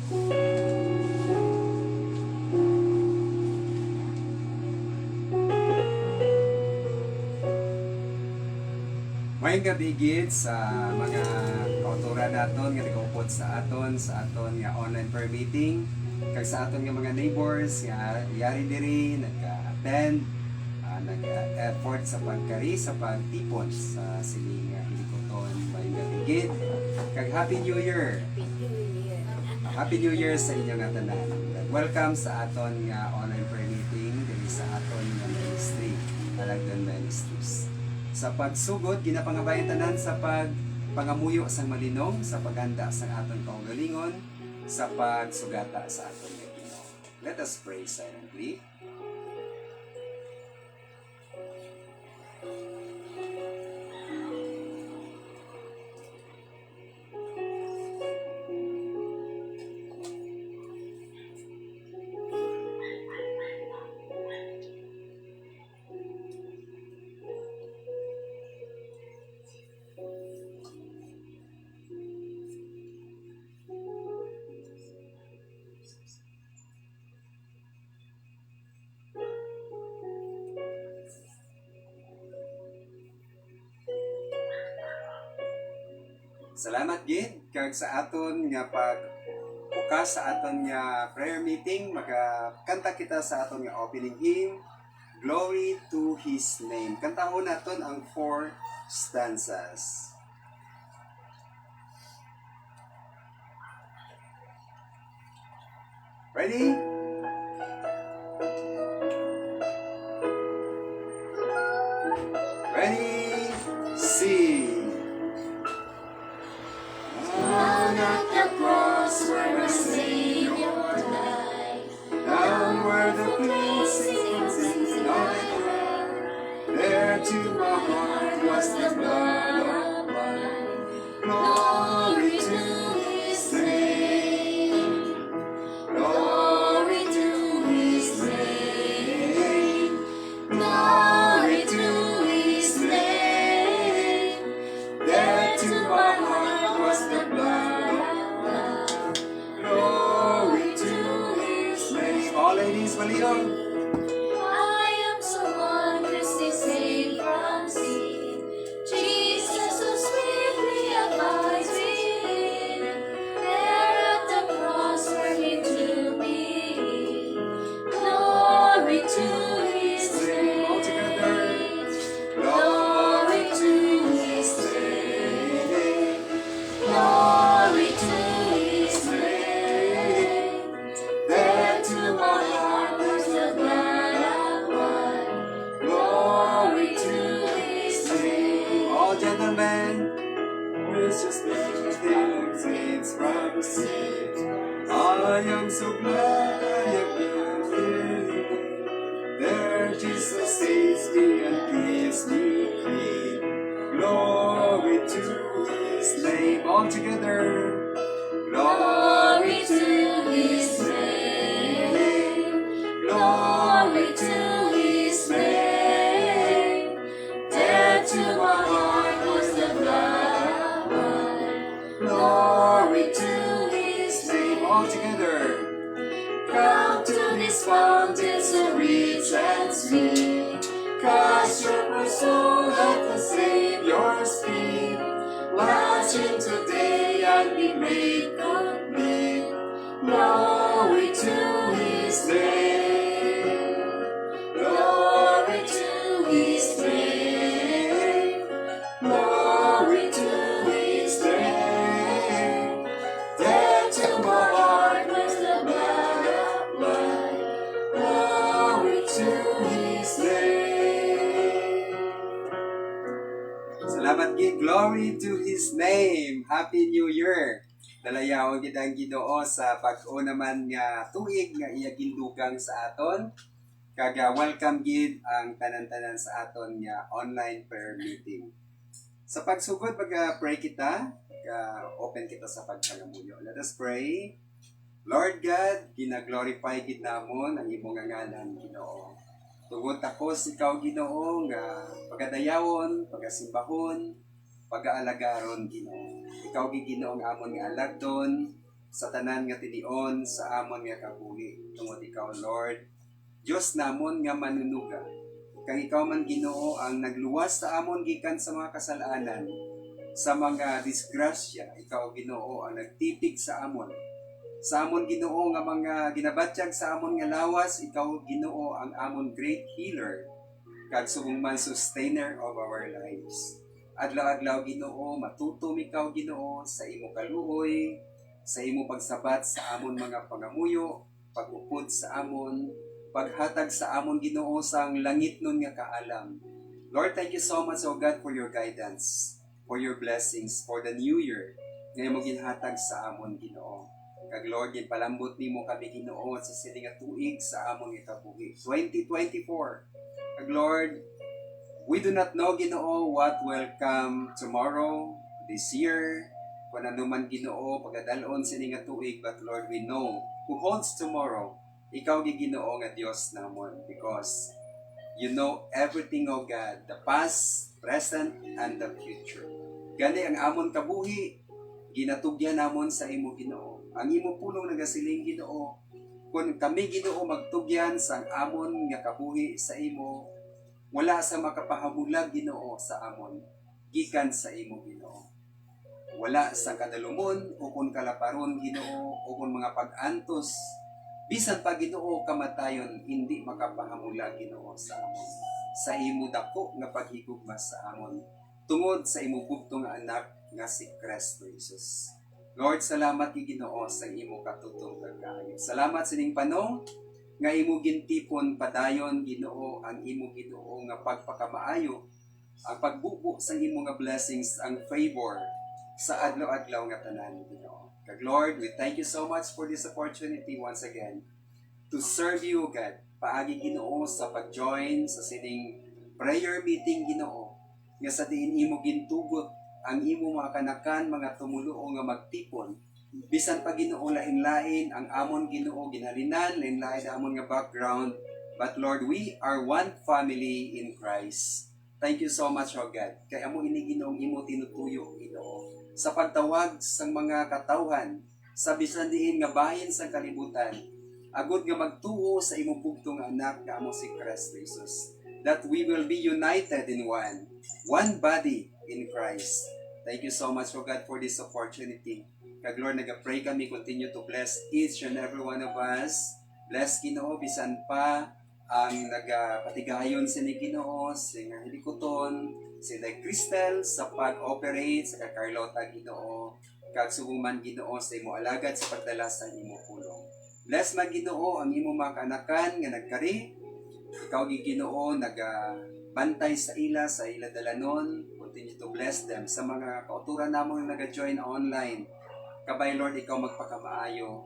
May gabi gid sa mga kauturan naton nga nag-upod sa aton nga online prayer meeting kag sa aton nga mga neighbors nga yari diri nagka-attend, nag-effort sa pagkari sa pagtipon sa sining hilikoton. May gabi gid kag Happy New Year. Happy New Year sa inyo nga tanan. Welcome sa aton nga online prayer meeting diri sa aton nga ministry, Alagdan Ministries. Sa pagsugod, ginapangabayan tanan sa pagpangamuyo sang malinong, sa paghanda sang aton kaugalingon, sa pagsugata sa aton nga Ginoo. Let us pray silently. Salamat gid kag sa aton nga pagbukas sa aton nga prayer meeting, magkanta kita sa aton nga opening hymn, Glory to His Name. Kantahon naton ang 4 stanzas. Ready? Ready? Sing! Down at the cross where our Savior died, Down where the blessings not there to my heart was the blood of mine. Glory to His name. Glory to His name. Glory to His name. There to my heart was the blood of love. Glory to His name. All ladies, baliong. I am so wondrously saved from sin. Jesus so sweetly abides within. There at the cross where He took me in. Glory to His All together. name. Glory to His name. Glory to His name. There to my heart was the blood of one. Glory to His name. All gentlemen. Precious things from sin. I am so glad I am here. There Jesus saves me and gives me clean. Glory to His name. All together. Glory to His name. Glory to His name. There to my heart was the blood of one. Glory to His name. All together. Come to this fountain so rich and sweet. Cast your poor soul at the Savior's feet. Launch in today and be made complete. Glory to His name. Glory to His name. Glory to His name. There to my heart was the blood of blood. Glory to His name. Salamat gid. Glory to His name. Happy New Year. Dalayaw gid ang Ginoo sa pag-o naman nga tuig nga iya gindugang sa aton. Kaga welcome gid ang tanan-tanan sa aton nga online prayer meeting. Sa pagsugod pag-pray kita, open kita sa pagpangamuyo. Let us pray. Lord God, gina-glorify gid namon ang imong nga ngalan, Ginoo. Tungod takos ikaw Ginoo nga pagadayawon, pagasimbahon, pag-aalagaron Ginoo. Ikaw gid Ginoo ang amon nga alagdon sa tanan nga tinion sa amon nga kabuhi. Tungod ikaw, Lord, Diyos namon nga manunuga. Kang ikaw man Ginoo ang nagluwas sa amon gikan sa mga kasalanan, sa mga disgrasya, ikaw Ginoo ang nagtipig sa amon. Sa amon Ginoo nga mga ginabatyag sa amon nga lawas, ikaw Ginoo ang amon great healer, kag subong man sustainer of our lives. Adlaw-adlaw Ginoo, matutom ikaw Ginoo sa imo kaluoy, sa imo pagsabat sa amon mga pangamuyo, pag-upod sa amon, paghatag sa amon Ginoo sang langit nun nga kaalam. Lord, thank you so much, O God, for your guidance, for your blessings, for the new year nga mo ginhatag sa amon Ginoo. Kag Lord, ginpalambot nimo kami Ginoo sa sining nga tuig sa amon nga kabuhi. 2024. Kag Lord, we do not know Ginoo what will come tomorrow, this year, kung ano man Ginoo pagdalon sining nga tuig, but Lord, we know who holds tomorrow. Ikaw gi Ginoo nga Dios namon, because you know everything, O God, the past, present, and the future. Gani ang amon kabuhi, ginatugyan namon sa imo Ginoo. Ang imo pulong nagasiling Ginoo, kung kami Ginoo magtugyan sa amon nga kabuhi sa imo, wala sa makapahamulag Ginoo sa amon, gikan sa imo Ginoo. Wala sa kadalumon o kung kalaparon Ginoo o kung mga pag-antos, bisan pa Ginoo kamatayon, hindi makapahamula Ginoo sa amon. Sa imo dako nga paghigugma sa amon, tungod sa imo bugtong nga anak nga si Kristo Jesus. Lord, salamat kay Ginoo sa imo katutong kaayo. Salamat sining panong nga imo gintipon padayon Ginoo ang imo Ginoo nga pagpakamaayo, ang pagbubo sa imo nga blessings, ang favor sa adlaw-adlaw nga tanan Ginoo. Kag Lord, we thank you so much for this opportunity once again to serve you, God. Paagi Ginoo sa pag-join sa sining prayer meeting Ginoo, nga sa diin imo gintugot ang imo mga kanakan, mga tumuluo nga magtipon. Bisan pa Ginoo lain-lain ang amon Ginoo ginhalinan, lain-lain amon nga background. But Lord, we are one family in Christ. Thank you so much, O God. Kay amo ini Ginoong imo tinutuyo Ginoo sa pagtawag sa mga katawhan sa bisan diin nga bahin sa kalibutan, agud nga magtuo sa imong bugtong anak nga amo si Kristo Jesus, that we will be united in one body in Christ. Thank you so much, O God, for this opportunity. Kag Lord, nag-pray kami, continue to bless each and every one of us. Bless Ginoo, bisan pa ang nagapatigayon sa ni Ginoo, sa nga hilikuton, si Day Crystal sa pag-operate sa Carlota Ginoo, kag subuman Ginoo sa imo alagad sa pagdala sa imo pulong. Bless man Ginoo ang imo mga kanakan nga nagkari. Ikaw gi Ginoo bantay sa ila dalanon. Continue to bless them sa mga kauturan namon nga naga-join online. Kabay Lord, ikaw magpakamaayo.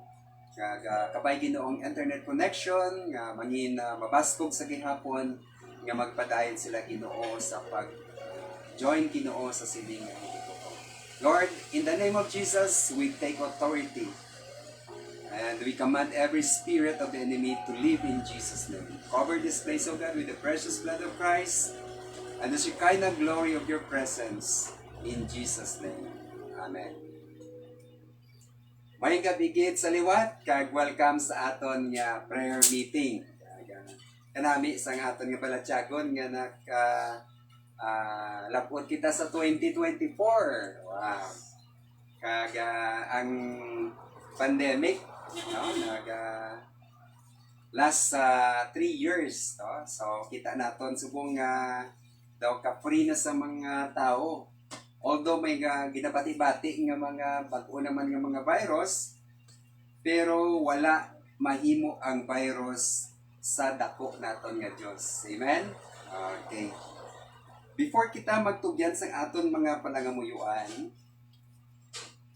Kabay Ginoong internet connection nga mangin mabaskog sa gihapon nga magpadayon sila Ginoo sa pag-join Ginoo sa siling nga hilikuton. Lord, in the name of Jesus, we take authority and we command every spirit of the enemy to live in Jesus' name. Cover this place, O God, with the precious blood of Christ and the Shekinah glory of your presence in Jesus' name. Amen. May gabigit sa liwat, kag welcome sa aton nga prayer meeting. Kanami sa aton nga balatyagon nga lapot kita sa 2024. Wow. Kag ang pandemic, no, last 3 years, no? So kita naton subong daw ka-free na sa mga tao. Although may ginabati-bati nga mga bag-o naman nga mga virus, pero wala mahimo ang virus sa dako naton nga Dios. Amen? Okay. Before kita magtugyan sa aton mga panangamuyuan,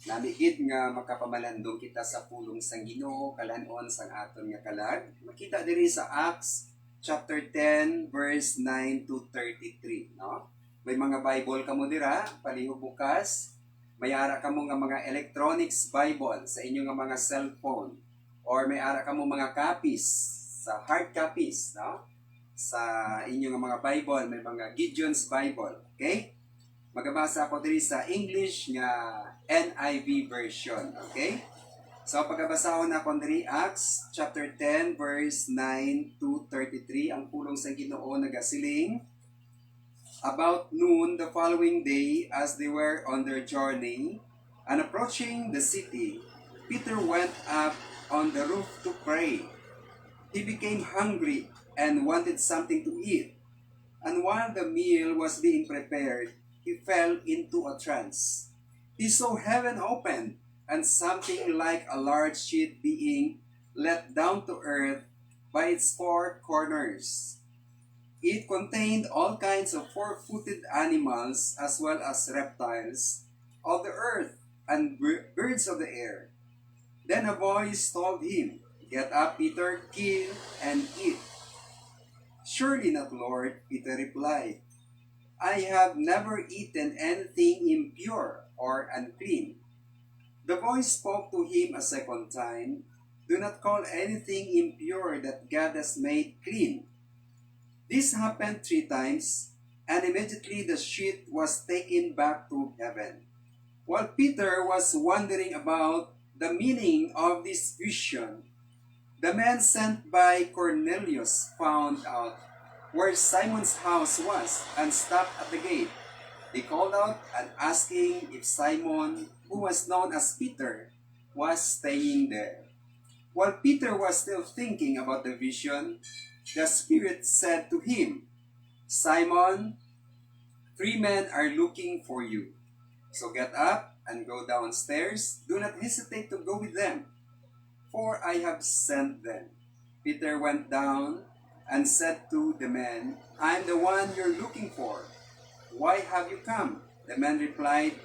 namigid nga makapamalandong kita sa pulong sang Ginoo kalanon sang aton nga kalag. Makita diri sa Acts chapter 10 verse 9 to 33, no? May mga Bible kamo dira, palihog bukas. May ara kamo nga mga electronics Bible sa inyo nga mga cellphone, or may ara kamo mga copies sa hard copies, no? Sa inyo nga mga Bible, may mga Gideon's Bible, okay? Magabasa ako diri sa English nga NIV version, okay? So pagkabasahon na kon diri Acts chapter 10 verse 9 to 33 ang pulong sa Ginoo nagasiling. About noon the following day, as they were on their journey and approaching the city, Peter went up on the roof to pray. He became hungry and wanted something to eat. And while the meal was being prepared, he fell into a trance. He saw heaven opened and something like a large sheet being let down to earth by its four corners. It contained all kinds of four-footed animals as well as reptiles of the earth and birds of the air. Then a voice told him, "Get up, Peter, kill and eat." "Surely not, Lord," Peter replied. "I have never eaten anything impure or unclean." The voice spoke to him a second time, "Do not call anything impure that God has made clean." This happened 3 times, and immediately the sheet was taken back to heaven. While Peter was wondering about the meaning of this vision, the men sent by Cornelius found out where Simon's house was and stopped at the gate. They called out and asking if Simon, who was known as Peter, was staying there. While Peter was still thinking about the vision, the Spirit said to him, "Simon, 3 men are looking for you. So get up and go downstairs. Do not hesitate to go with them, for I have sent them." Peter went down and said to the men, "I am the one you're looking for. Why have you come?" The men replied,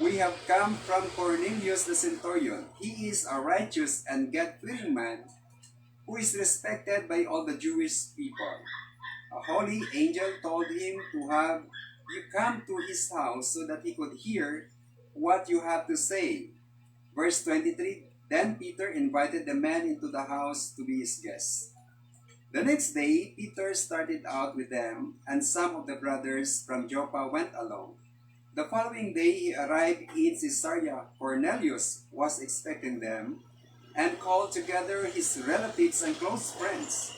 "We have come from Cornelius the centurion. He is a righteous and God-fearing man who is respected by all the Jewish people. A holy angel told him to have you come to his house so that he could hear what you have to say." Verse 23, then Peter invited the men into the house to be his guests. The next day, Peter started out with them, and some of the brothers from Joppa went along. The following day, he arrived in Caesarea. Cornelius was expecting them and called together his relatives and close friends.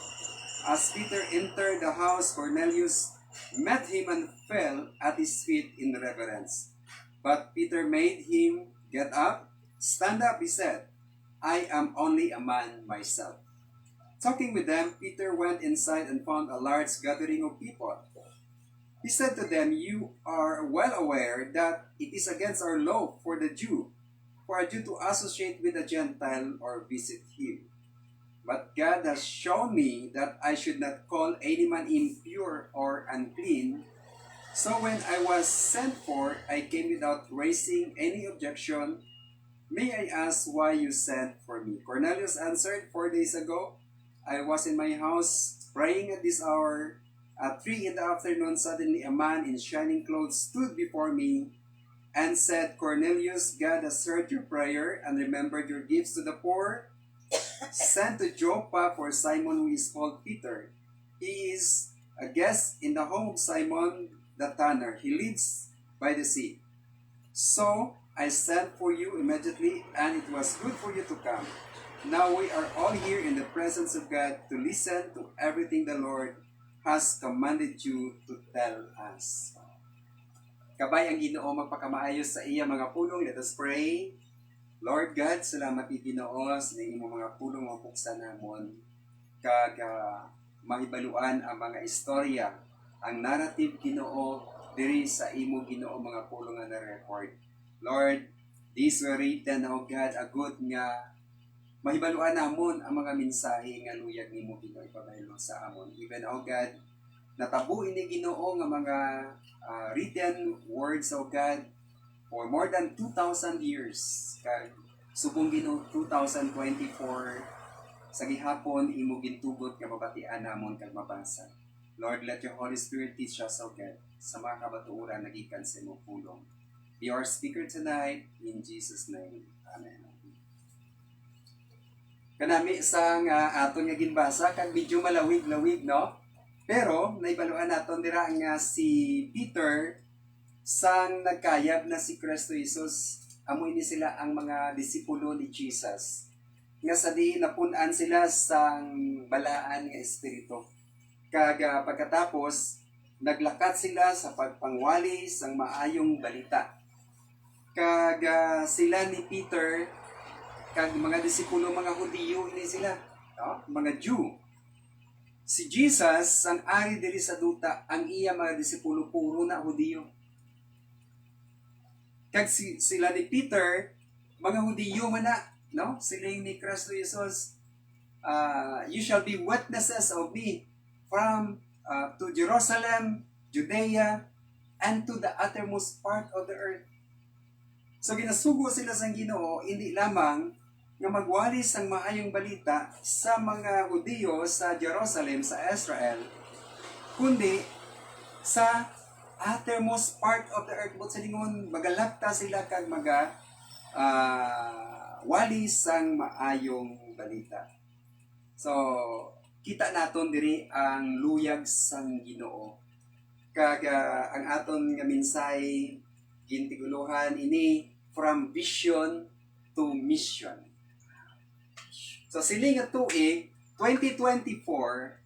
As Peter entered the house, Cornelius met him and fell at his feet in reverence. But Peter made him get up. "Stand up," he said. "I am only a man myself." Talking with them, Peter went inside and found a large gathering of people. He said to them, "You are well aware that it is against our law for a Jew to associate with a Gentile or visit him. But God has shown me that I should not call any man impure or unclean. So when I was sent for, I came without raising any objection. May I ask why you sent for me?" Cornelius answered, 4 days ago, I was in my house praying at this hour. At 3 in the afternoon, suddenly a man in shining clothes stood before me and said, "Cornelius, God has heard your prayer and remembered your gifts to the poor. Send to Joppa for Simon, who is called Peter. He is a guest in the home of Simon the tanner. He lives by the sea." So I sent for you immediately, and it was good for you to come. Now we are all here in the presence of God to listen to everything the Lord has commanded you to tell us. Kabay ang Ginoo magpakamaayos sa iya mga pulong. Let us pray. Lord God, salamat i Ginoo sa imong mga pulong mapuksa namon. Kag maibaluan ang mga istorya, ang narrative Ginoo diri sa imo Ginoo mga pulong nga na-record. Lord, these were written, O God, agot nga mahibaluan namon ang mga mensahe nga luyag nimo Ginoo ipabaylo sa amon. Even, O God, natabo ini Ginoo nga mga written words, O God, for more than 2,000 years. Kag subong Ginoo 2024 sa gihapon imo gintugot nga mabatian namon kag mabasa. Lord, let your Holy Spirit teach us, O God, sa mga kabatuoran nagikan sa imong pulong. Be our speaker tonight, in Jesus' name. Amen. Kanami isang aton nga ginbasa kag medyo malawig-lawig, no? Pero naibaluan naton dira nga si Peter sang nagkayab na si Kristo Jesus amo ini sila ang mga disipulo ni Jesus. Nga sa diin napun-an sila sang balaan nga espiritu. Kaga pagkatapos, naglakat sila sa pagpangwali sang maayong balita. Kaga sila ni Peter, kag mga disipulo mga Hudiyo ini sila, no? Mga Jew. Si Jesus, ang ari diri sa duta, ang iya mga disipulo puro na Hudiyo. Kag sila ni Peter, mga Hudiyo man na, no? Sila yung ni Kristo Jesus, you shall be witnesses of me from to Jerusalem, Judea, and to the uttermost part of the earth. So ginasugo sila sa Ginoo, hindi lamang nga magwalis ang maayong balita sa mga Hudiyo sa Jerusalem, sa Israel, kundi sa uttermost part of the earth. But sa lingon, magalakta sila kag walis ang maayong balita. So, kita naton diri ang luyag sang Ginoo. Kag ang aton nga minsay gintiguluhan ini from vision to mission. So siling nga tuig 2024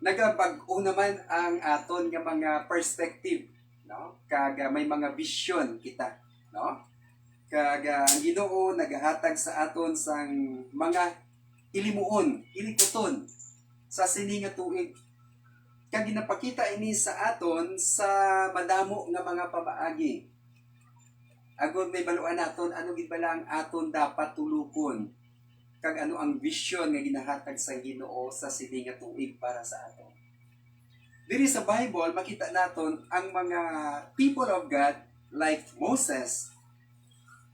nagabag-o naman ang aton nga mga perspective, no? Kag may mga vision kita, no? Kag ang Ginoo nagahatag sa aton sang mga ilimuon, ilikuton sa sini nga tuig. Kag ginapakita ini sa aton sa madamo nga mga pabaagi. Agud may baluan naton ano gid bala ang aton dapat tulukon. Kag ano ang vision nga ginahatag sa Ginoo sa sini nga tuig para sa aton. Diri sa Bible makita naton ang mga people of God like Moses,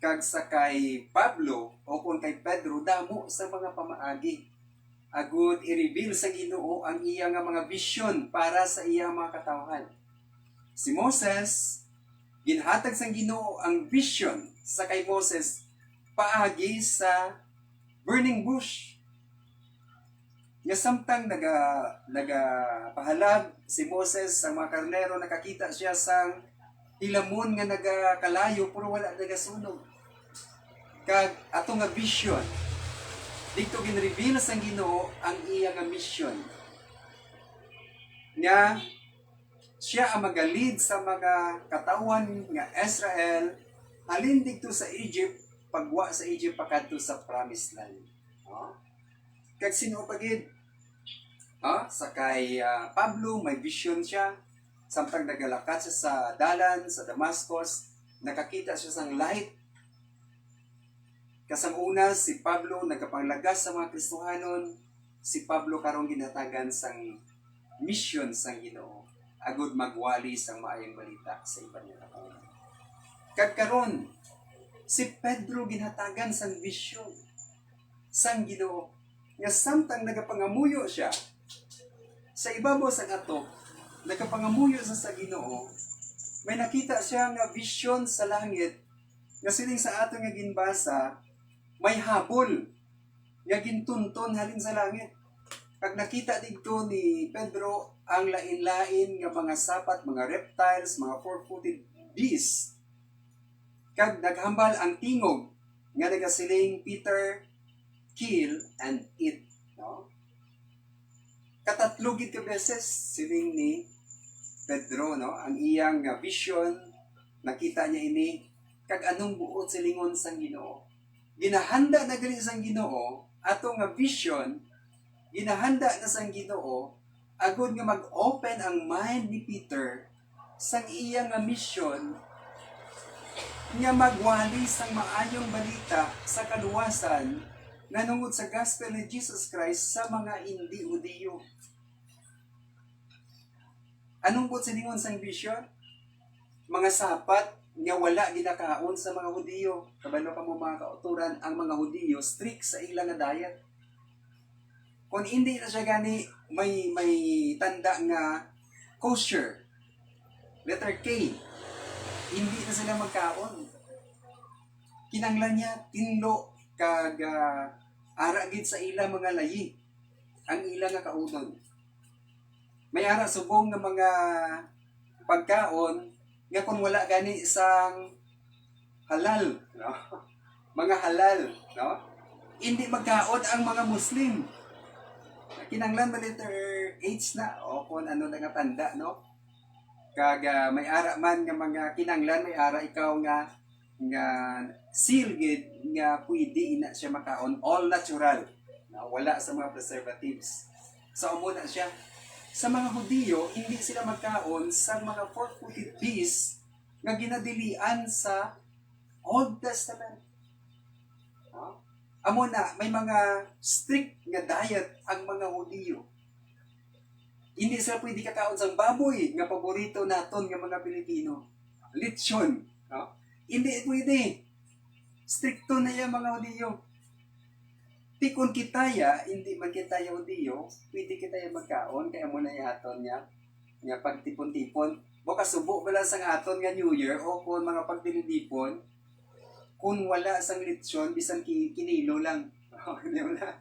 kag sa kay Pablo o kung kay Pedro, damo sa mga pamaagi. Agud i-reveal sa Ginoo ang iya nga mga vision para sa iyang mga katawhan. Si Moses, ginhatag sa Ginoo ang vision sa kay Moses paagi sa burning bush. Nga samtang nagapahalab si Moses sa mga karnero, nakakita siya sang hilamon nga nagakalayo pero wala nagasunog. Kag ato nga vision, dito ginreveal sa Ginoo ang iya nga mission. Nga siya ang magalid sa mga katawan nga Israel halin dito sa Egypt, pagwa sa Egypt pakadto sa promised land. Kag sino pagid? Sa kay Pablo may vision siya. Samtang nagalakat siya sa dalan sa Damascus, nakakita siya sang light. Kasang una, si Pablo nagkapanglagas sa mga Kristohanon. Si Pablo karong ginatagan sang mission sang Ginoo. Agud magwali sang maayong balita sa iba niya katawhan. Kag karon, si Pedro ginatagan sang vision sang Ginoo. Nga samtang nagapangamuyo siya sa ibabaw sang atok, nagapangamuyo sa Ginoo, may nakita siya nga vision sa langit nga siling sa ato nga ginbasa, may habol nga gintunton halin sa langit. Kag nakita dito ni Pedro ang lain-lain nga mga sapat, mga reptiles, mga four-footed beasts. Kag naghambal ang tingog nga nagasiling Peter, kill and eat. No? Katatlugid ka beses siling ni Pedro, no? Ang iyang vision, nakita niya ini, kag anong buot silingon sang Ginoo. Ginahanda na gali sang Ginoo, ato nga vision, ginahanda na sang Ginoo, agud nga mag-open ang mind ni Peter sang iyang nga mission nga magwali sang maayong balita sa kaluwasan nanungod sa gospel ni Jesus Christ sa mga hindi Hudiyo. Anong po siningon sang vision? Mga sapat nga wala ginakaon sa mga Hudiyo. Kabalo ka mo mga kauturan, ang mga Hudiyo strict sa ilang nga diet. Kung hindi na siya gani, may tanda nga kosher, letter K, hindi na sila magkaon. Kinanglan niya, tinlo, kag aragid sa ilang mga layi, ang ilang nga kaunon. May ara subong nga mga pagkaon, nga kung wala gani isang halal, no? Mga halal, no? Hindi magkaon ang mga Muslim. Kinanglan ba letter H na o kung ano na nga tanda, no? Kaga may ara man nga mga kinanglan, may ara ikaw nga seal gid nga pwede ina siya makaon all natural, no? Wala sa mga preservatives. So amo na siya. Sa mga Hudiyo, hindi sila magkaon sa mga four-footed beasts nga ginadilian sa Old Testament. No? Amo na, may mga strict nga diet ang mga Hudiyo. Hindi sila pwede kakaon sa baboy nga paborito naton nga mga Pilipino. Lechon. No? Hindi pwede. Stricto na yan mga Hudiyo. Tikon kitaya, hindi man kitaya Hudiyo, pwede kitaya magkaon, kaya mo na aton nga pagtipon-tipon. Baka subo bala sang aton nga New Year o kung mga pagtilipon, kung wala sang lechon, bisan kinilo lang. Hindi mo na.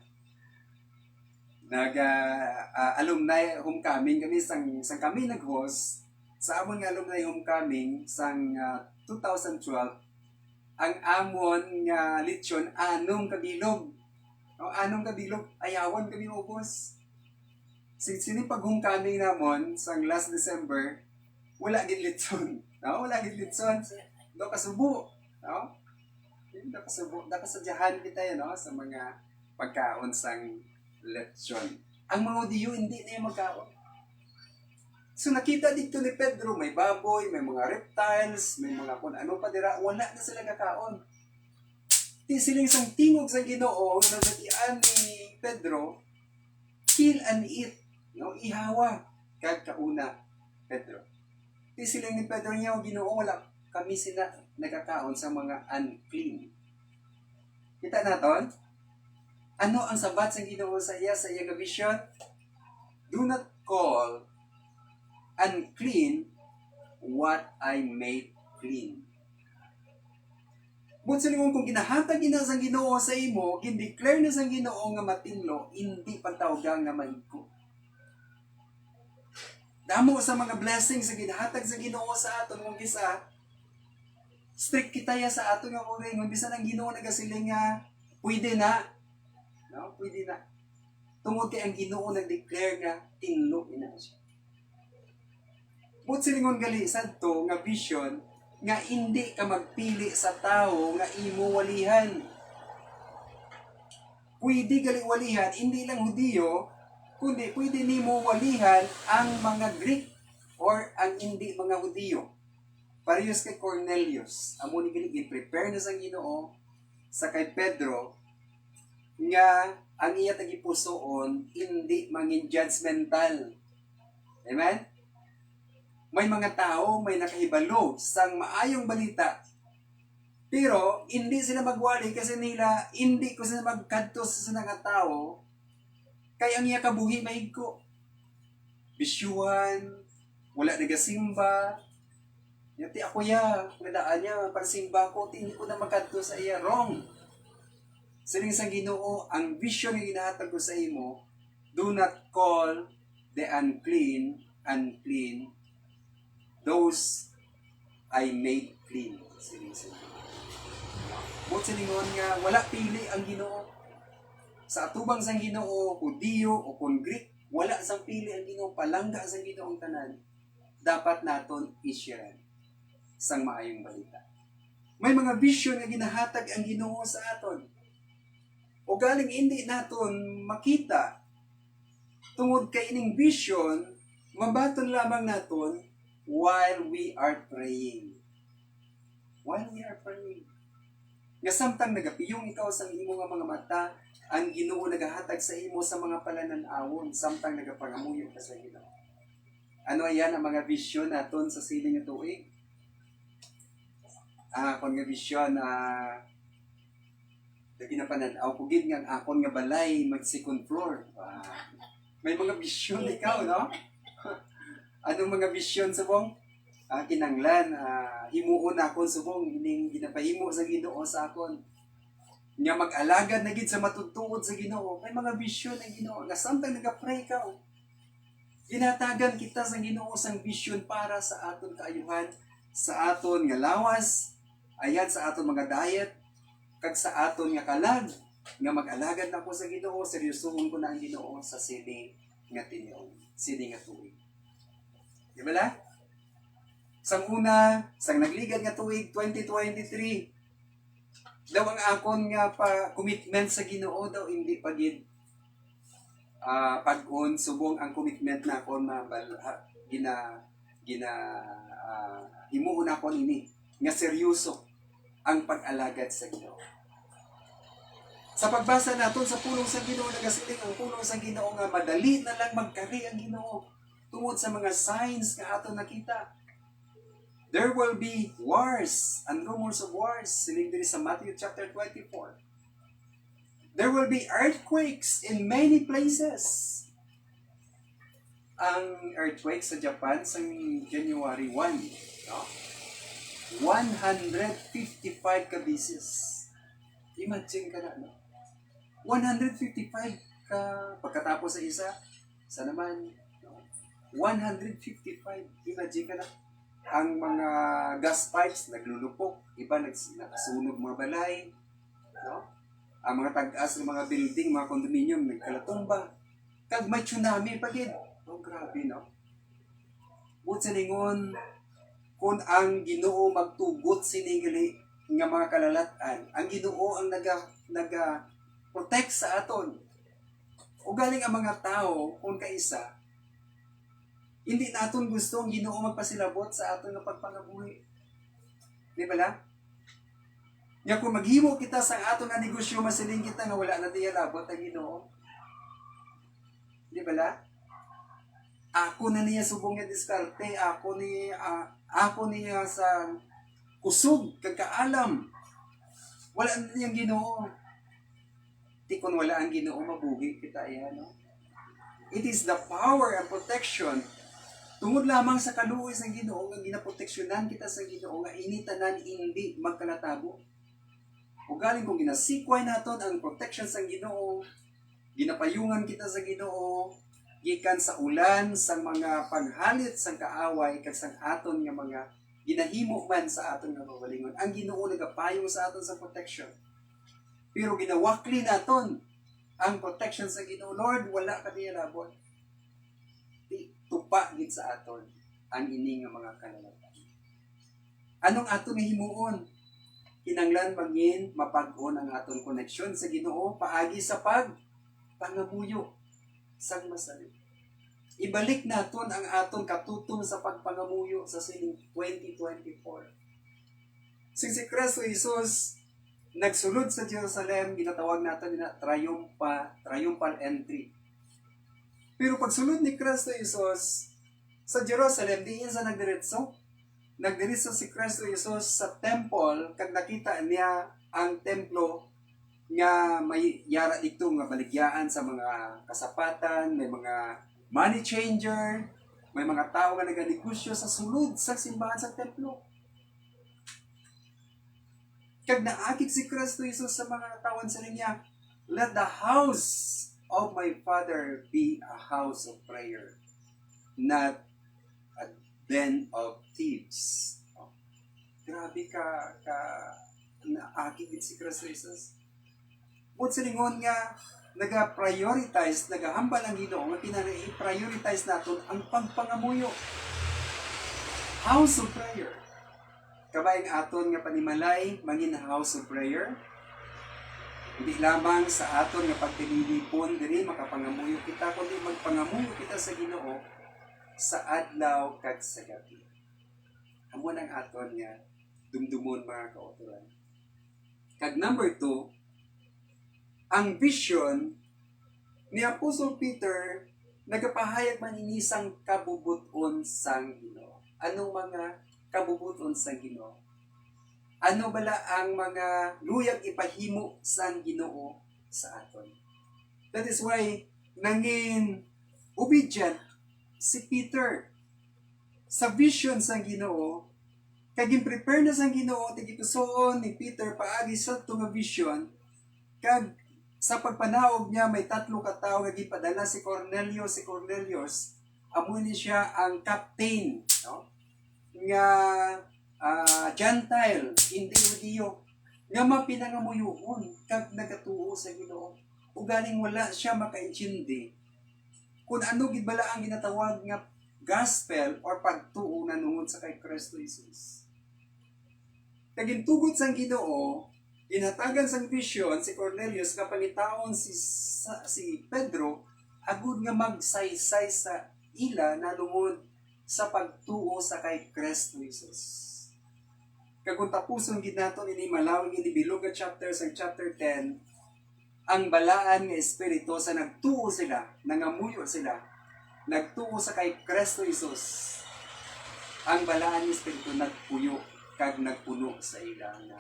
Alumni homecoming kami sang kami nag-host sa amon nga alumni homecoming sang 2012 ang amon nga lechon anong kabilog. O anong kabilog ayawan kami ubos. Sini pag homecoming namon sang last December wala gid lechon. No, wala gid lechon. Do kasubo, no? Nakasadyahan kita no sa mga pagkaon sang lechon. Ang mga Hudiyo hindi na yung magkaon. So nakita dito ni Pedro, may baboy, may mga reptiles, may mga kung ano pa dira, wala na sila kakaon. Di siling sang tingog sa Ginoo nga nabatian ni Pedro, kill and eat, no? Ihawa kag kauna Pedro. Di siling ni Pedro niya, Ginoo, wala kami sila nagkakaon sa mga unclean. Kita naton? Ano ang sabat sa Ginoo sa iyang vision? Do not call unclean what I made clean. But sa lingon kung ginahatag ina sang Ginoo sa imo, gindeclare na sang Ginoo nga matinlo, hindi pagtawag nga mahigko. Damo sa mga blessings sa ginahatag sa Ginoo sa aton kung gisa, strict kitaya sa aton nga kung ingon bisan ang Ginoo nagasiling nga pwede na. No, pwede na. Tungod kay ang Ginoo nag-declare nga tinlo ina siya. But silingon gali sadto nga vision nga hindi ka magpili sa tao nga imo walihan. Pwede gali walihan hindi lang Hudiyo, kundi pwede nimo walihan ang mga Greek or ang hindi mga Hudiyo. Parehas kay Cornelius, amo ni gali prepare na sang Ginoo sa kay Pedro nga ang iya tagipusoon hindi mangin judgmental. Amen? May mga tao may nakahibalo sang maayong balita. Pero hindi sila magwali kasi nila hindi ko sila magkadto sa mga tao kay ang iya kabuhi mahigko. Bisyuhan, wala nagasimba. Yati ako nadaan niya pagsimba ko, hindi ko na magkadto sa iya. Wrong. Siling sa Ginoo, ang vision nga ginahatag ko sa imo, do not call the unclean, unclean, those I made clean. Siling sa Ginoo. But silingon nga, wala pili ang Ginoo. Sa atubang sang Ginoo, Hudiyo o kung Greek, wala sang pili ang Ginoo, palangga sang Ginoo ang tanan. Dapat naton isyaran sang maayong balita. May mga vision nga ginahatag ang Ginoo sa aton. O galing hindi naton makita tungod kay ining vision, mabaton lamang naton while we are praying. While we are praying. Nga samtang nagapiyong ikaw sa imo nga mga mata, ang Ginoo nagahatag sa imo sa mga palanan-awon, samtang nagapangamuyo ka sa Ginoo. Ano yan ang mga vision naton sa siling nga tuig? Kung nga vision ginapananaw ko gid nga akon nga balay mag second floor. May mga vision ikaw, no? Anong mga vision subong? Kinanglan, himuon akon subong ining ginapahimo sa Ginoo sa akon. Nga mag-alagad na gid sa matutuod sa Ginoo. May mga vision ang Ginoo nga samtang nagapray ka. Ginatagan kita sa Ginoo sang vision para sa aton kaayuhan, sa aton nga lawas, ayan sa aton mga diet, kag sa aton nga kalag, nga mag-alagad na ko sa Ginoo, seryosohon ko na ang Ginoo sa sini nga tinyong, sini nga tuig. Di ba la? Sang una, sang nagligad nga tuig 2023, daw ang akon nga pa commitment sa Ginoo daw hindi pagid pag-on subong ang commitment na akon himuon ako ini nga seryoso ang pag-alagad sa Ginoo. Sa pagbasa naton sa pulong sa Ginoo, nagasiling ang pulong sa Ginoo nga madali na lang magkari ang Ginoo tungod sa mga signs nga aton nakita. There will be wars and rumors of wars, siling diri sa Matthew chapter 24. There will be earthquakes in many places. Ang earthquake sa Japan sa January 1, no? 155 ka bisis. Imagine ka na, no? 155 ka pagkatapos sa isa, sa naman, no? 155. Imagine ka na. Ang mga gas pipes naglulupok, iba nakasunog mga balay, no? Ang mga tag-as ng mga building, mga condominium, nagkalatumba. Kag may tsunami pa gid. Oh, grabe, no? But sa lingon, kung ang Ginoo magtugot siningali nga mga kalalatan, ang Ginoo ang naga-protect sa aton. O galing ang mga tao, kung kaisa, hindi naton gusto ang Ginoo magpasilabot sa aton nga pagpangabuhi. Di ba la? Nga kung maghimo kita sa aton nga negosyo, masiling kita nga wala na diya labot ang Ginoo. Di ba la? Ako na niya subong nga diskarte, ako niya sa kusog, kagkaalam. Wala na niyang Ginoo. Di kung wala ang Ginoo, mabuhi kita yan, no? It is the power and protection tungod lamang sa kaluoy sa Ginoo nga ginaproteksyonan kita sa Ginoo nga initanan hindi magkalatabo. O galing kung ginasikway naton ang protection sa Ginoo, ginapayungan kita sa Ginoo, gikan sa ulan, sa mga paghalit, sa kaaway, kag sa aton nga mga ginahimo man sa aton nga kawalingon. Ang Ginoo nagapayong sa aton sa protection. Pero ginawakli naton ang protection sa Ginoo. Lord, wala ka diya labot. Tupa gid sa aton ang ini nga mga kalalatan. Anong aton nga himuon? Kinanglan mangin mapag-on ang aton koneksyon sa Ginoo paagi sa pangamuyo sang masalit. Ibalik naton ang aton katutom sa pagpangamuyo sa sining 2024. Si Kristo Jesus nagsulod sa Jerusalem, ginatawag natin na triumphal entry. Pero pagsulod ni Kristo Jesus sa Jerusalem, diin sa nagdiretso. Nagdiretso si Kristo Jesus sa temple, kag nakita niya ang templo nga may yara dito nga baligyaan sa mga kasapatan, may mga money changer, may mga tao nga naganegosyo sa sulod sa simbahan sa templo. Kag naakit si Kristo Jesus sa mga tawan sa niya, let the house of my Father be a house of prayer, not a den of thieves. Oh, grabe ka naakit si Kristo Jesus. Kung silingon nga, naga-prioritize, nagahambal ang Ginoo, nga pinana-prioritize natin ang pagpangamuyo. House of prayer. Kabayang aton nga panimalay, mangin house of prayer. Hindi lamang sa aton nga pagtililipon, diri makapangamuyo kita, kundi magpangamuyo kita sa Ginoo sa adlaw kag sa gabi. Amo ang aton nga dumdumon mga kauturan. Kag number 2, ang vision ni Apostol Peter nagapahayag man inisang kabubuton sang Ginoo. Anong mga kabubuton sang Ginoo? Ano bala ang mga luyag ipahimo sang Ginoo sa aton? That is why nangin obedient si Peter sa vision sang Ginoo, kag prepare na sang Ginoo tigitusoon ni Peter paagi sa nga vision, kag sa pagpanaog niya may 3 ka tawo nga gipadala si Cornelius. Si Cornelius amo ni siya ang captain, no? Nga Gentile, hindi Judio, nga mapinangamuyuhon kag nagatuo sa Ginoo. Ug galing wala siya makaintindi kung ano gid bala ang ginatawag nga gospel or pagtuo na nungod sa kay Kristo Jesus. Kag gintugod sang Ginoo, ginhatagan sang vision si Cornelius nga pangitaon si Pedro agud nga magsaysay sa ila na lungod sa pagtuo sa kay Kristo Jesus. Kag kung tapuson gid naton ini malawig ini bilog nga chapter sa chapter 10, ang balaan nga espiritu sa nagtuo sila, nangamuyo sila, nagtuo sa kay Kristo Jesus. Ang balaan nga espiritu nagpuyo kag nagpuno sa ilang na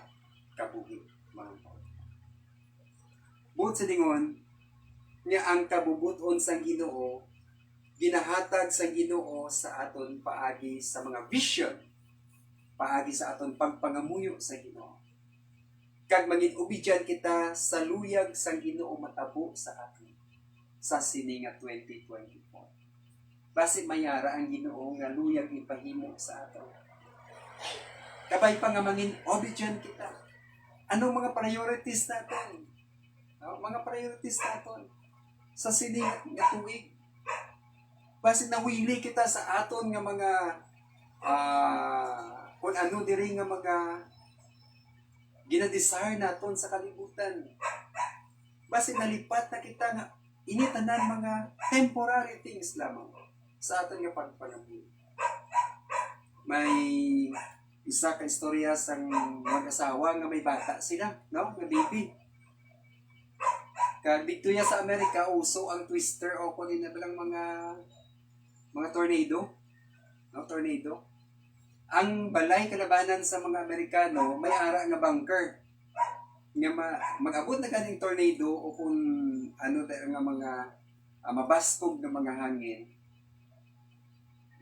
kabuhi, mga tao. Buot sa dingon, nga ang kabubuton sang Ginoo ginahatag sang Ginoo sa aton paagi sa mga vision, paagi sa aton pagpangamuyo sa Ginoo. Kag maging obedient kita sa luyag sang Ginoo matabo sa aton sa sini nga 2024. Basi mayara ang Ginoo nga luyag ipahimo sa aton. Kabay pa nga maging obedient kita. Anong mga priorities natin? Mga priorities natin sa sini nga tuig. Basi nawili kita sa aton nga mga kung ano diri nga mga ginadesire naton sa kalibutan. Basi nalipat na kita nga initanan mga temporary things lamang sa aton nga pagpangamuyo. May isa ka istorya sang mag-asawa nga may bata sila, no? Nga baby. Kag dito ya sa Amerika uso ang twister o kunin na bilang mga tornado, no? Tornado. Ang balay kalabanan sa mga Amerikano may ara nga bunker nga mag-abot na kaning tornado o kung ano tayo nga mga mabaskog na mga hangin.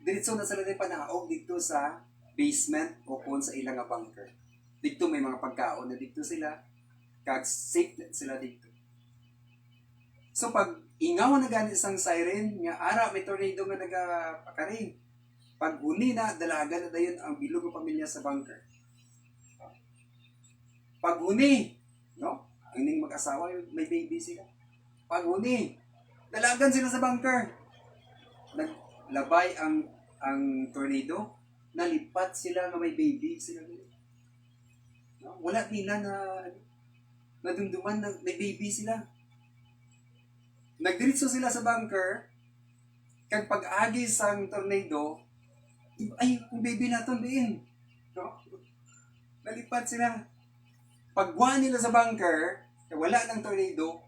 Diretso na sila din panaog dito sa basement o kung sa ilang nga bunker. Dito may mga pagkaon na dito sila kag safe na sila dito. So pag ingaw na gani isang siren nga ara may tornado nga nagapakaring. Pag huni na, dalaga na dayon ang bilog ng pamilya sa bunker. Pag huni, no? Ang ning mag-asawa, may baby sila. Pag huni, dalagan sila sa bunker. Naglabay ang tornado, nalipat sila nga may baby sila. No? Wala nila na nadumduman na may baby sila. Nagdiritso sila sa bunker, kag pag-agi sang tornado, ay, yung baby natin din. No? Nalipat sila. Pagwa nila sa bunker, wala ng tornado,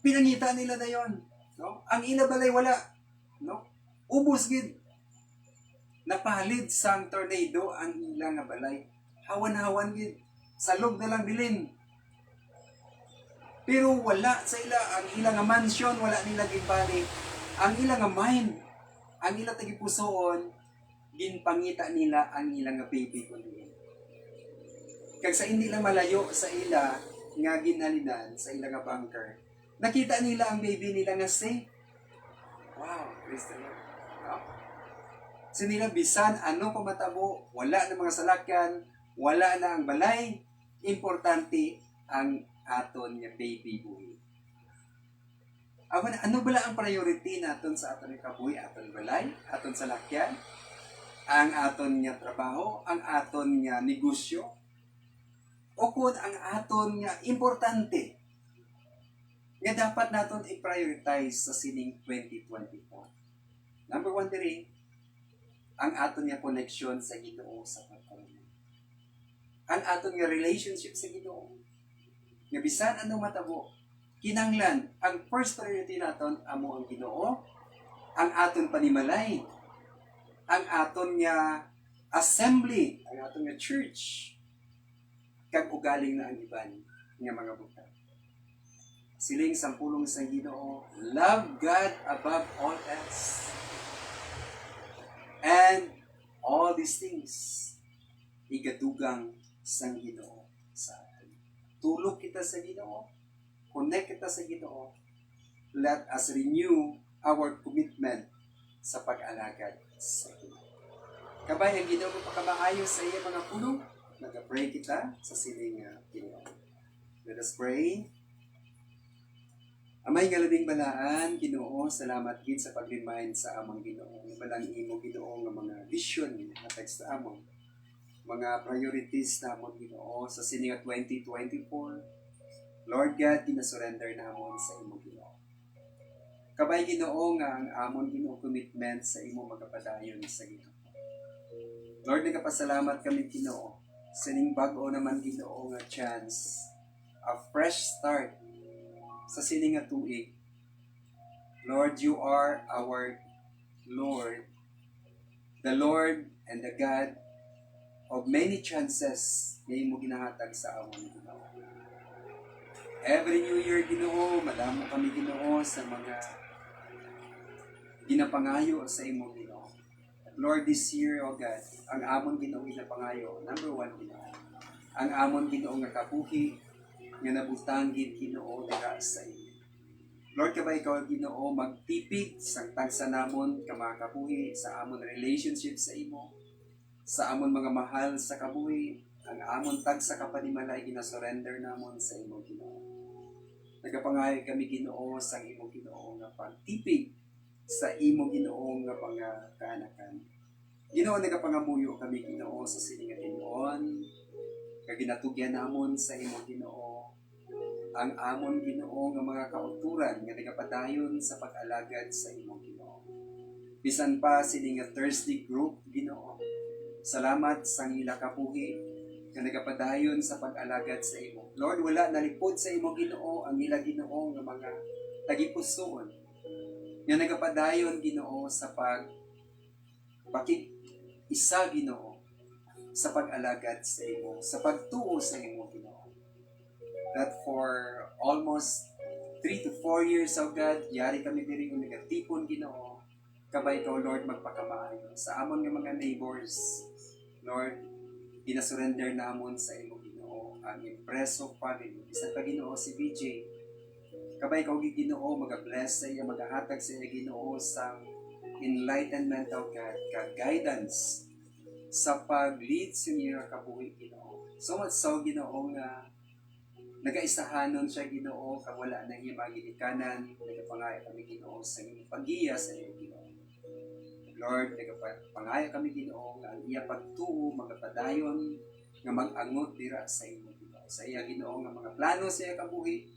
pinangita nila na yon. No? Ang ila balay wala. No? Ubus gid. Napalid sang tornado ang ilang nga balay. Hawan-hawan gid. Salog na lang bilin. Pero wala sa ila, ang ilang nga mansion, wala nila gipali. Ang ilang nga mine, ang ilang tagipusoon, ginpangita nila ang ilang nga baby ko niya. Kag sa hindi lang malayo sa ila nga ginhalidan sa ilang nga bunker, nakita nila ang baby nila nga safe. Wow, praise the Lord. No? So nila bisan ano pamatabo, wala na mga salakyan, wala na ang balay, importante ang aton nga baby boy. Ano bala ang priority naton sa aton nga kabuhi, aton balay, aton salakyan? Ang aton nga trabaho, ang aton nga negosyo, o kung ang aton nga importante nga dapat naton i-prioritize sa sining 2024. Number 1 diri, ang aton nga connection sa Ginoo sa pagkaroon. Ang aton nga relationship sa Ginoo. Nga bisan anong matabo, kinanglan, ang first priority naton amo ang Ginoo, ang aton panimalay, ang aton nga assembly, ang aton nga church, kag ugaling na ang iban nga mga butang. Siling sampulong sa Ginoo, love God above all else. And all these things, igadugang sa Ginoo sa atin. Tulog kita sa Ginoo, connect kita sa Ginoo, let us renew our commitment sa pag-alagad sa Ginoo. Kabay, ang Ginoo pagkamaayos sa iya mga puno. Nag-pray kita sa siling Ginoo. Let us pray. Amay nga labing balaan, Ginoo, salamat gid sa pag-remind sa among Ginoo. Balang imo Ginoo nga mga vision nga text sa among mga priorities namon Ginoo sa sining 2024. Lord God, gina-surrender namon sa imo Ginoo. Kabay Ginoo nga ang amon Ginoo commitment sa imo magapadayon sa Ginoo. Lord, nagapasalamat kami Ginoo sa ning bag-o naman Ginoo nga chance, a fresh start sa sining nga tuig. Lord, you are our Lord, the Lord and the God of many chances na imo ginahatag sa amon Ginoo. Every New Year Ginoo, madamo kami Ginoo sa mga ginapangayo sa imo Ginoo. Lord, this year, O God, ang amon Ginoo ginapangayo, number one Ginoo. Ang amon Ginoo nga kabuhi, nga nabutang gid Ginoo dira sa imo. Lord, kabay ikaw Ginoo magtipig sa tagsa namon ka mga kabuhi sa amon relationship sa imo, sa amon mga mahal sa kabuhi, ang amon tagsa kapanimalay gina-surrender namon sa imo Ginoo. Nagapangayo kami Ginoo sa imo Ginoo nga pagtipig sa imo Ginoo nga pangakaanakan. Ginoo, nagapangamuyo kami Ginoo sa sining nga tinuon, nga ginatugyan namon sa imo Ginoo, ang amon Ginoo nga mga kauturan nga nagapadayon sa pag-alagad sa imo Ginoo. Bisan pa sining nga Thursday group Ginoo, salamat sa ila kabuhi nga nagapadayon sa pag-alagad sa imo. Lord, wala nalipod sa imo Ginoo ang ila Ginoo nga mga tagipusoon nga nagapadayon Ginoo sa isa Ginoo sa pag-alagad sa imo, sa pagtuo sa imo Ginoo. That for almost 3 to 4 years, O God, yari kami diri ng nagatipon Ginoo. Kabay ikaw Lord magpakamaayo sa amon nga mga neighbors. Lord, ginasurrender namon sa imo Ginoo ang Impreso family. Bisan pa Ginoo si BJ. Kabay ikaw Ginoo mag-bless sa iya, magahatag sa iya Ginoo sa enlightenment of God, guidance sa pag-lead sa iya kabuhi Ginoo. So much so Ginoo nga nagaisahanon siya Ginoo kag wala na iya magilikanan, nagapangaya kami Ginoo sa iyong paggiya sa iyo Ginoo. Lord, nagapangaya kami Ginoo nga ang iya pagtuo magapadayon nga mag-angot dira sa imo Ginoo. Sa iya Ginoo nga mga plano sa iya kabuhi.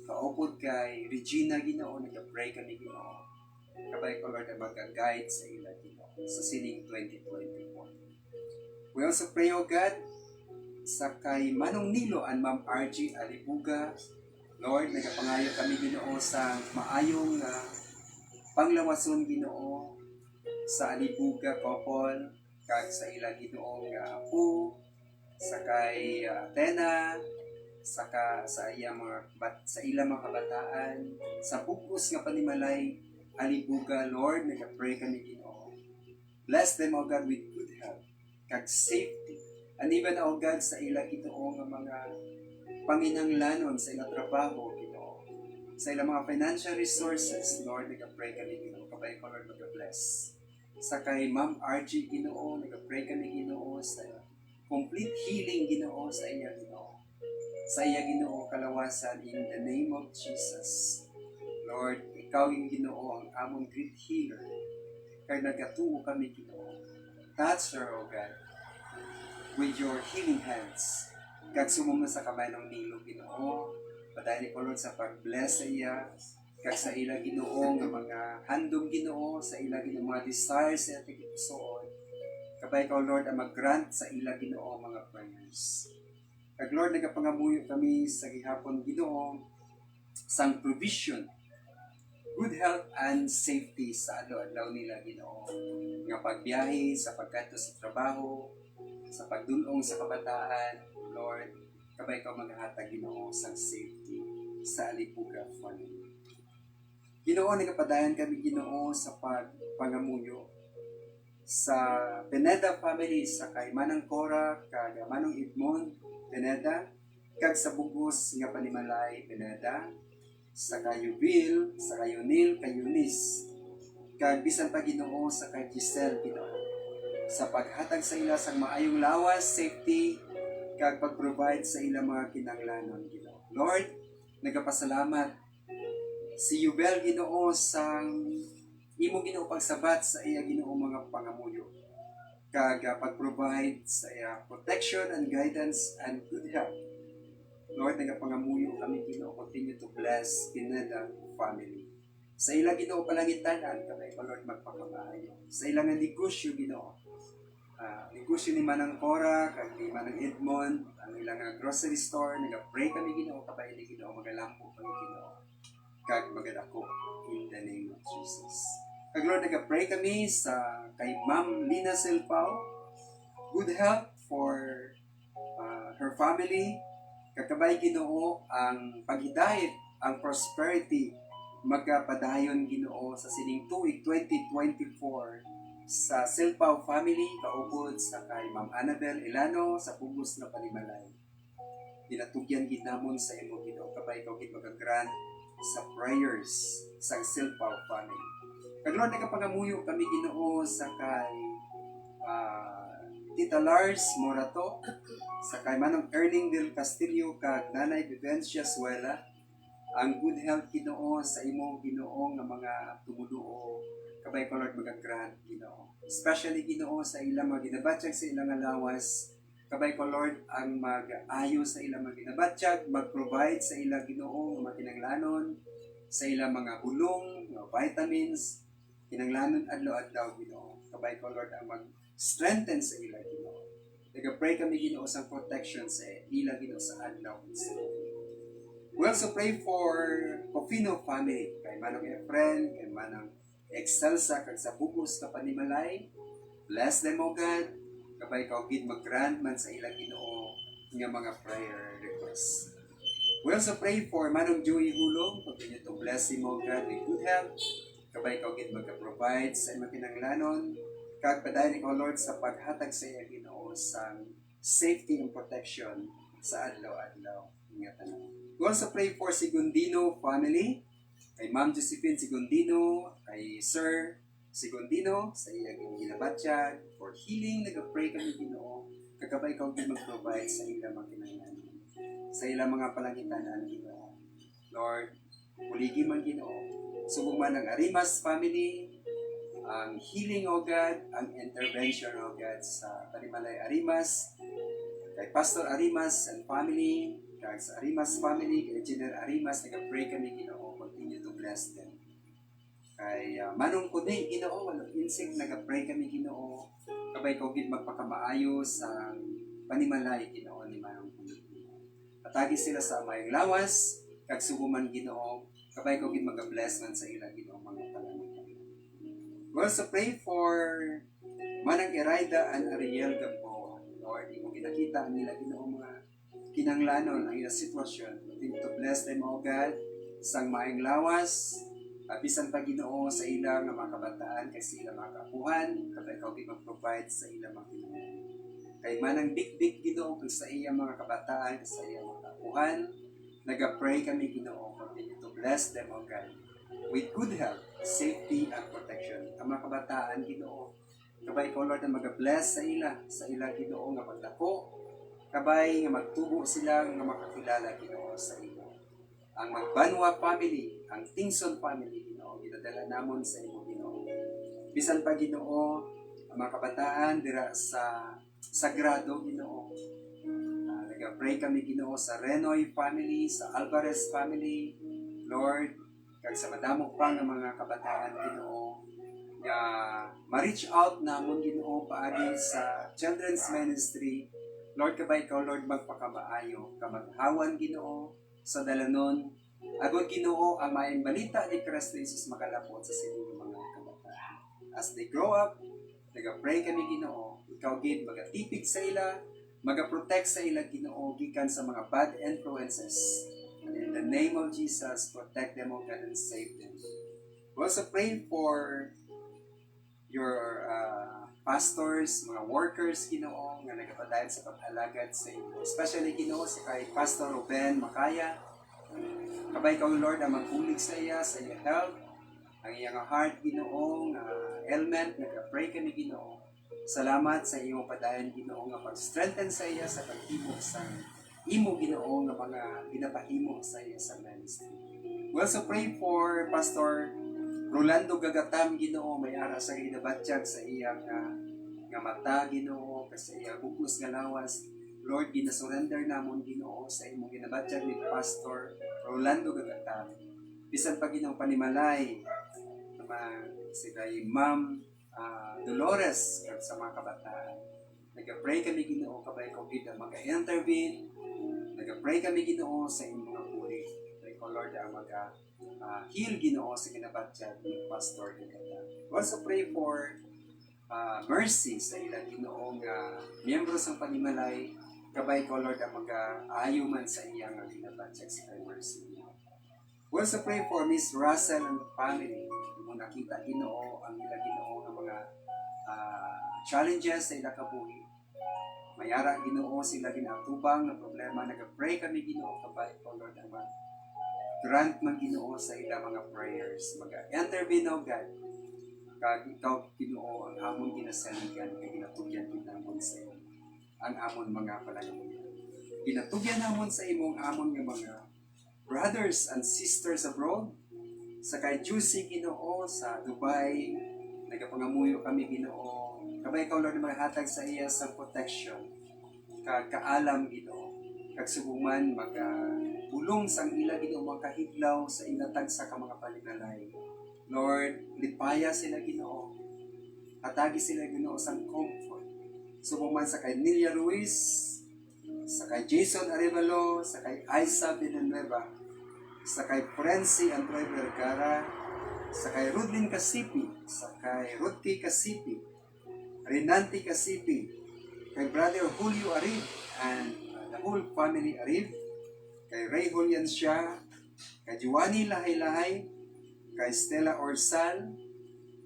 Kaupod kay Regina Ginoo, nag-pray kami Ginoo. Kabay ko Lord na mag-guide sa ila Ginoo sa sining 2024. We also pray, O God, sa kay Manong Nilo and Ma'am RG Alibuga. Lord, nagapangayo kami Ginoo sa maayong panglawason Ginoo sa Alibuga couple kag sa ila Ginoo nga apo, sa kay Tena, saka sa iya sa ilang mga kabataan, sa bugos nga panimalay Alibuga, Lord, nag-pray kami Ginoo. Bless them, O God, with good health, kag safety, and even, O God, sa ilang Ginoo nga mga panginanglanon sa ilang trabaho, Ginoo. Sa ilang mga financial resources, Lord, nag-pray kami Ginoo. Kabay ko, Lord, mag-bless. Sa kay Ma'am RG Ginoo, nag-pray kami Ginoo sa complete healing Ginoo sa iya Ginoo. Sa iya Ginoo kalawasan in the name of Jesus. Lord, ikaw yung Ginoo ang among great healer. Kaya nagatuo kami Ginoo. Touch her, O God, with your healing hands. Kag sumuma sa kamay ng Nilo Ginoo. Padayon ko Lord sa pag-bless sa iya. Kag sa ila Ginoo nga mga handom Ginoo, sa ila Ginoo mga desires sa ating pusoon. Kabay ikaw Lord ang mag-grant sa ila Ginoo mga prayers. Kag Lord, nagapangamuyo kami sa gihapon Ginoo sang provision, good health and safety sa adlaw-adlaw nila Ginoo. Nga pagbiyahe, sa pagkadto sa trabaho, sa pagdulong sa kabataan, Lord, kabay ikaw maghatag Ginoo sang safety sa Alibuga family. Ginoo, nagapadayan kami Ginoo sa pagpangamuyo sa Pineda family, sa kay Manang Cora, kag Manong Edmond Pineda, kag sa bugos nga panimalay Pineda, sa kayo Bill, sa kayo Neil, kay Eunice, kag bisan pa Ginoo sa kay Giselle Ginoo, sa paghatag sa ila sang maayong lawas, safety, kag pag-provide sa ilang mga kinahanglanon, Ginoo. Lord, nagapasalamat si Yubel, Ginoo, sang imo, Ginoo, pagsabat sa iya, Ginoo, mga pangamuyo, kag pag-provide sa iya protection and guidance and good health. Lord, nagapangamuyo kami, Ginoo, continue to bless Pineda family. Sa ilang, Ginoo, palangitanan, kamay pa, Lord, magpakamaayo. Sa ilang negosyo, Ginoo, negosyo ni Manang Cora, kag ni Manang Edmond, ang ilang grocery store, nag-pray kami, Ginoo, kapay ni Ginoo, magalampo kami, Ginoo, kag magadako in the name of Jesus. Kag Lord, nag-pray kami sa kay Ma'am Lina Silpao, good health for her family, kakabay, Ginoo, ang paghidayat, ang prosperity, magpadayon, Ginoo, sa sining tuig 2024 sa Silpao family, kaupod sa kay Ma'am Annabel Ilano sa Pugos na Panimalay. Dinatugyan ginamon sa imo, Ginoo, kabay ikaw gid magagrant sa prayers sa Silpao family. Kag Lord, nagapangamuyo kami, Ginoo, sa kay Tita Lars Morato, sa kay Manong Erling del Castillo, kag Nanay Vivencia Suela, ang good health, Ginoo, sa imo, Ginoo, nga mga tumuduo, kabay ko, Lord, magagrant, Ginoo. Especially, Ginoo, sa ilang mga ginabatyag sa ilang alawas, kabay ko, Lord, ang mag-ayo sa ilang mga ginabatyag, mag-provide sa ilang, Ginoo, nga mga kinanglanon, sa ilang mga bulong, mga vitamins, kinanglanon adlaw-adlaw, Ginoo. Kabay ko, Lord, ang mag-strengthen sa ilang, Ginoo. Nag-pray kami, Ginoo, sa protection sa ilang, Ginoo, sa adlaw. We also pray for Cofino family, kay Manong Efren, kay Manong Excelsa, kag sa Bugos na Panimalay. Bless them, O God. Kabay ka, gid mag-grant man sa ilang, Ginoo, nga mga prayer requests. We also pray for Manong Joey Hulong, continue to bless him, O God, with good health. Kabay ka, gid magka-provide sa imong kinanglanon. Kag padayon ikaw, Lord, sa paghatag sa iya, Ginoo, sa safety and protection sa adlaw-adlaw. Ingatan. We also pray for Sigundino family, kay Ma'am Josephine Sigundino, kay Sir Sigundino, sa iyang ginabatyag, for healing, nag-pray kami, Ginoo, kagabay ikaw din mag-provide sa ilang mga kinahanglan, sa ilang mga palangitanan, Ginoo. Lord, puligi man, Ginoo, subong man ang Arimas family, ang healing, O God, ang intervention, O God, sa Panimalay Arimas, kay Pastor Arimas and family, kay sa Arimas family, kay General Arimas, nag-pray kami, Ginoo, continue to bless them. Kay Manong Kuday, Ginoo, Manong Insig, nag-pray kami, Ginoo, kabay ko gid magpakamaayo sa Panimalay, Ginoo, ni Manong Kuday. Atagi sila sa mayang lawas, kag suguman, Ginoo, kabay ko gid mag-bless man sa ila, Ginoo, mga palangitan. We also pray for Manang Iraida and Ariel Gamboa. Lord, imo ginakita ang nila, Ginoo, mga kinanglanon ang ilang sitwasyon. Continue to bless them, O God, sang maayong lawas, bisan pa, Ginoo, sa ilang mga kabataan, kay sa ilang mga kapuhan, kapag ikaw mag-provide sa ilang mga kinanglanon. Kay Manang Big-Big, Ginoo, kung sa iyang mga kabataan, sa iyang mga kapuhan, nag-pray kami, Ginoo, continue to bless them, O God, with good health, safety, and protection. Ang mga kabataan, Ginoo, kabay ikaw, Lord, na mag-bless sa ila, Ginoo, nga pagdako, kabay nga magtubo sila nga makakilala, Ginoo, sa imo. Ang Magbanwa family, ang Tingson family, Ginoo, ginadala namon sa imo, Ginoo. Bisan pa, Ginoo, ang mga kabataan dira sa Sagrado, Ginoo. Nag-pray kami, Ginoo, sa Renoy family, sa Alvarez family, Lord, kag sa madamo pa nga mga kabataan, Ginoo, nga ma-reach out namon, Ginoo, paagi sa children's ministry. Lord, kabay ikaw, Lord, magpakamaayo, kamaghawan, Ginoo, sa dalanon. Agod, Ginoo, ang maayong balita ni Kristo Jesus makalapot sa sining mga kabataan. As they grow up, nag-pray kami, Ginoo, ikaw gid magatipig sa ila, magaprotect sa ila, Ginoo, gikan sa mga bad influences. And in the name of Jesus, protect them, O God, and save them. We also pray for your pastors, mga workers, Ginoo, nga nagapadayon sa pag-alagad sa inyo. Especially, Ginoo, sa kay Pastor Ruben Makaya. Kabay ikaw, Lord, ang magbulig sa iya, sa iya health, ang iyang heart, Ginoo, nga ailment, nag-pray kami, Ginoo. Salamat sa iyong padayon Ginoo nga pag-strengthen sa iya sa paghimo sa imo Ginoo nga mga ginapahimo sa iya sa ministry. We also pray for Pastor Rolando Gagatam Ginoo may ara sa ginabatyag sa iyang nga mata Ginoo kasi iya bugos nga lawas. Lord, ginasurrender namon Ginoo sa imong ginabatyag ni Pastor Rolando Gagatam. Bisan pa Ginoo panimalay si kay Ma'am Dolores kag sa mga kabataan. Nag-pray kami Ginoo kabay ko kita maka-intervene. Nag-pray kami Ginoo sa inyong mga puri. Pray ko Lord ang heal Ginoo sa ginabatyag ni Pastor Gagatam. Also pray for mercy sa ilang Ginoo nga miyembro sa panimalay kabay ko Lord ang mag-aayo man sa iyang ginabatyag sa kay mercy. We also pray for Miss Russell and family. Mo nakita Ginoo ang ilang Ginoo nga mga challenges sa ilang kabuhi. Mayara Ginoo sila ginatubang na problema. Nag-pray kami Ginoo kabay ko Lord ang grant man Ginoo sa ilang mga prayers. Mag-intervene o God. Kag ikaw Ginoo ang amon ginasaligan kay ginatugyan namon sa imo. Ang amon mga panalangin. Ginatugyan namon sa imong amon nga mga brothers and sisters abroad, sa kay Juicy Ginoo sa Dubai, nagapangamuyo kami Ginoo. Kabay ikaw Lord maghatag sa iya sa protection, kaalam Ginoo, kag subuman magulong sang ila Ginoo makahiglaw sa ilatag sa ka mga palinalay. Lord, lipaya sila Ginoo. Hatagi sila Ginoo sang comfort. Subuman sa kay Nilia Ruiz, sa kay Jason Arevalo, sa kay Aiza Villanueva, sa kay Frenzy Androy Vergara, sa kay Rudlin Casipi, sa kay Rudki Casipi, Renanti Casipi, kay Brother Julio Arib, and the whole family Arib, kay Ray Juliansya, kay Giovanni Lahay-Lahay, kay Stella Orsal,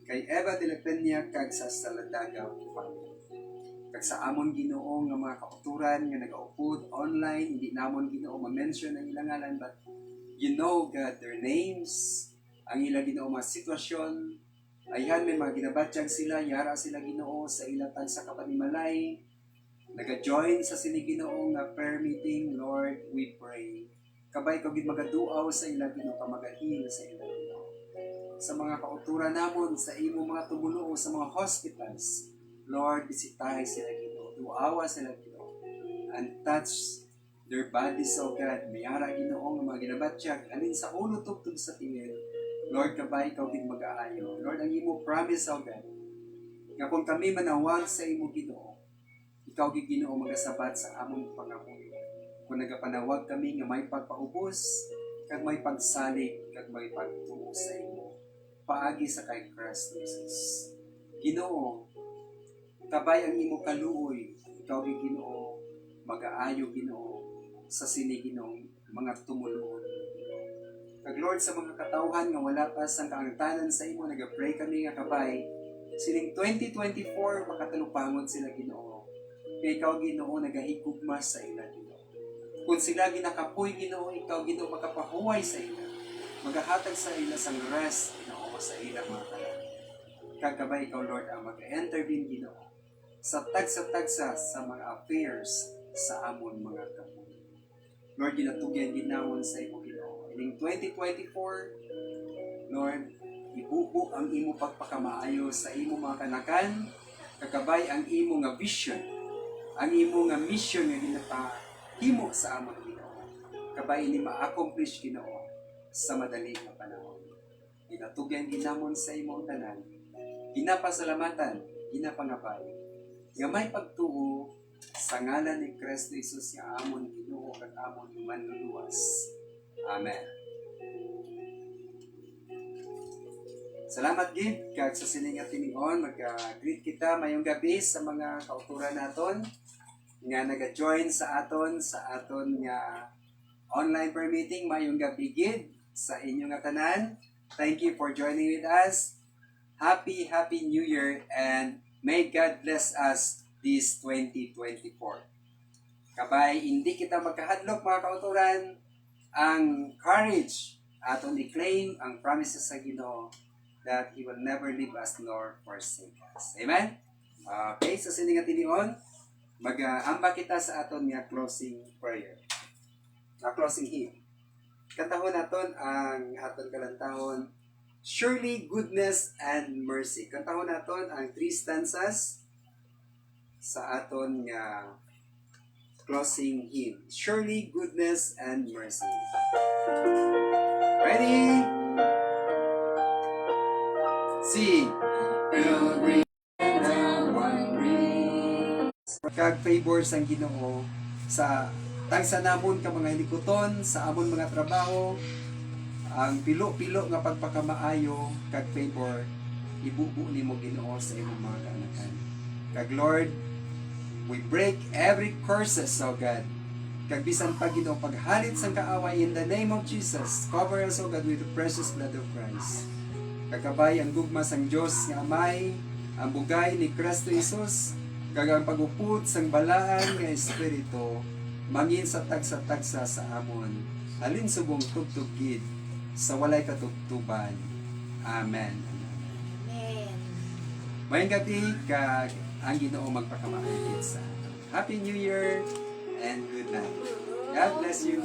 kay Eva de la Peña, kag sa Saladagaw family. Kag sa amon Ginoo nga mga kauturan nga nagaupod online, hindi namon Ginoo ma-mention ang ilang ngalan, but you know God their names, ang ilang Ginoo mga sitwasyon. Ayhan may mga ginabatyag sila, yara sila Ginoo sa ilatag sa kapanimalay. Naga-join sa sila Ginoo nga prayer meeting. Lord, we pray. Kabay ko gid magaduaw sa ilang Ginoo, ka magahil sa ilang Ginoo. Sa mga kauturan namon, sa imo mga tumuluo sa mga hospitals, Lord, bisitahin sila Ginoo, duawa sila Ginoo, and touch their bodies, O God. Mayara Ginoo nga mga ginabatyag, alin sa ulo tugtog sa tingin. Lord, kabay ikaw din mag-aayo. Lord, ang imo promise, O God, nga kung kami manawag sa imo Ginoo, ikaw gid Ginoo magasabat sa among pangamuyo. Kung nagapanawag kami nga may pagpaubos, kag may pagsalig, kag may pagtuo sa imo, paagi sa kay Christ Jesus. Ginoo, kabay ang imo kaluoy, ikaw gid Ginoo mag-aayo Ginoo sa sini Ginoo mga tumuluon. Kag Lord sa mga katawhan nga wala pa sang kaangtanan sa imo, nagapray kami nga kabay sining 2024 makatalupangon sila Ginoo. Kay ikaw Ginoo nagahigugma sa ila Ginoo. Kung sila ginakapoy Ginoo, ikaw Ginoo makapahuway sa ila. Magahatag sa ila sang rest Ginoo sa ila mga kalan. Kagabay ikaw Lord ang mag-intervene Ginoo sa tagsa-tagsa sa mga affairs sa amon mga kapuno. Lord, ginatugyan ginawon sa imo Ginoo. Ining 2024, Lord, ibubo ang imo pagpakamaayo sa imo mga kanakan, kakabay ang imo nga vision, ang imo nga mission nga ginapahimo sa amon Ginoo. Kabay ini ma-accomplish Ginoo sa madali nga panahon. Ginatugyan ginamon sa imo tanan, ginapasalamatan, ginapangabay, nga may pagtuo sa ngalan ni Kristo Jesus nga amon Ginoo kag amon manluluwas. Amen. Salamat gid kag sa siningat tiningon mag-greet kita mayong gabi sa mga kauturan naton nga naga-join sa aton nga online prayer meeting mayong gabi gid sa inyo nga tanan. Thank you for joining with us. Happy New Year and may God bless us this 2024. Kabay, hindi kita magkahadlok mga kauturan, ang courage aton i-claim ang promises sa Ginoo that He will never leave us nor forsake us. Amen? Okay, sa sining nga tinion, mag-amba kita sa aton nga closing prayer. Closing hymn. Kantahon naton ang aton kalantahon, Surely Goodness and Mercy. Kantahon naton ang 3 stanzas sa aton nga closing hymn. Surely Goodness and Mercy. Ready? Sing. Pilgrim and wandering. Kag favor sang Ginoo sa tagsa namon ka mga hilikoton sa amon mga trabaho, ang pilo-pilo nga pagpakamaayo kag favor ibubu nimo Ginoo sa imong mga kaanakan. Kag Lord, we break every curses, oh God. Kag bisan pa Ginoo paghalit sang kaaway in the name of Jesus. Cover us, oh God, with the precious blood of Christ. Kakabay ang gugma sang Dios nga Amay, ang bugay ni Kristo Jesus, kag ang pagupot sang balaan nga espiritu mangin sa tagsa-tagsa sa amon. Halin subong tugtugid sa walay katugtuban. Amen. Amen. Mayong gabi kag ang Ginoo magpakamaayos sa aton. Happy New Year and good night. God bless you.